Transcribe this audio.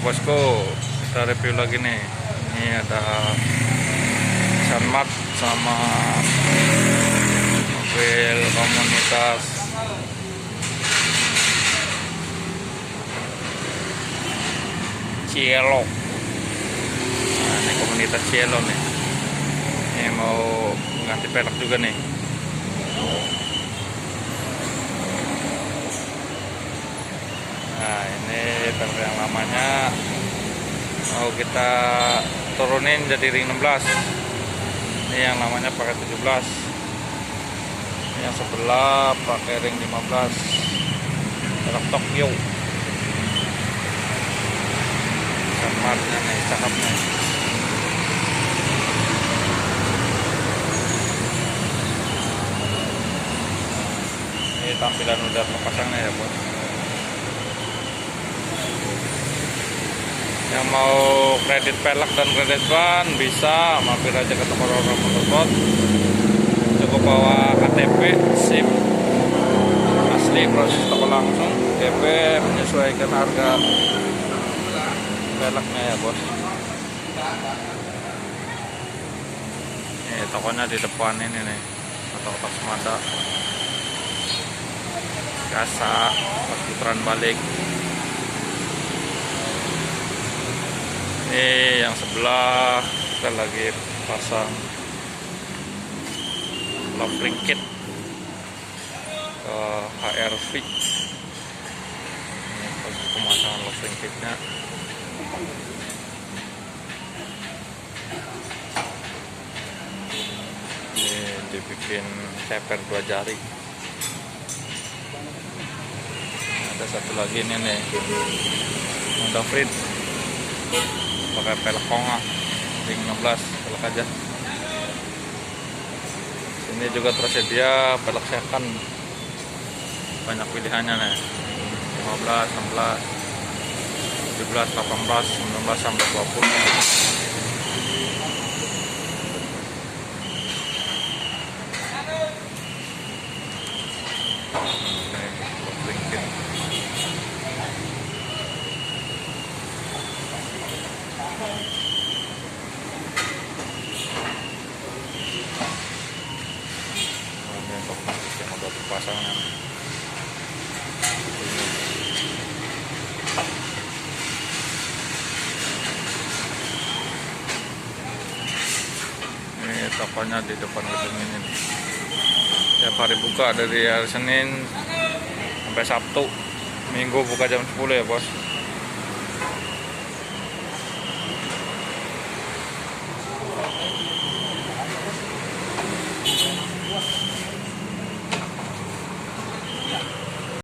bosku, kita review lagi nih. Ini ada Sanmat sama mobil komunitas Cielo. Nah, ini komunitas Cielo nih. Ini mau ganti pelek juga nih. Nah, ini pelek yang lamanya mau kita turunin jadi ring 16. Ini yang namanya pakai 17. Ini yang sebelah pakai ring 15. Pelek Tokyo. Samarnya nih, cakep nih. Ini tampilan udah terpasangnya ya bos. Yang mau kredit pelek dan kredit ban bisa mampir aja ke toko Roro Motorsport. Cukup bawa KTP, SIM asli, proses toko langsung, DP, menyesuaikan harga peleknya ya bos. Ini tokonya di depan ini nih, kotak-kotak semada, kasa, pas putaran balik. Ini yang sebelah kita lagi pasang love ring kit ke HRV. Ini pemasangan love ring kitnya. Ini dibikin ceper 2 jari. Ada satu lagi ini nih, Honda Freed pakai pelek konga ring 16 pelek aja. Ini juga tersedia pelek second, banyak pilihannya nih, 15, 16, 17, 18, 19 sampai 20. Yang udah dipasangnya. Ini tokonya di depan gedung ini. Tiap hari buka dari hari Senin sampai Sabtu. Minggu buka jam 10 ya bos.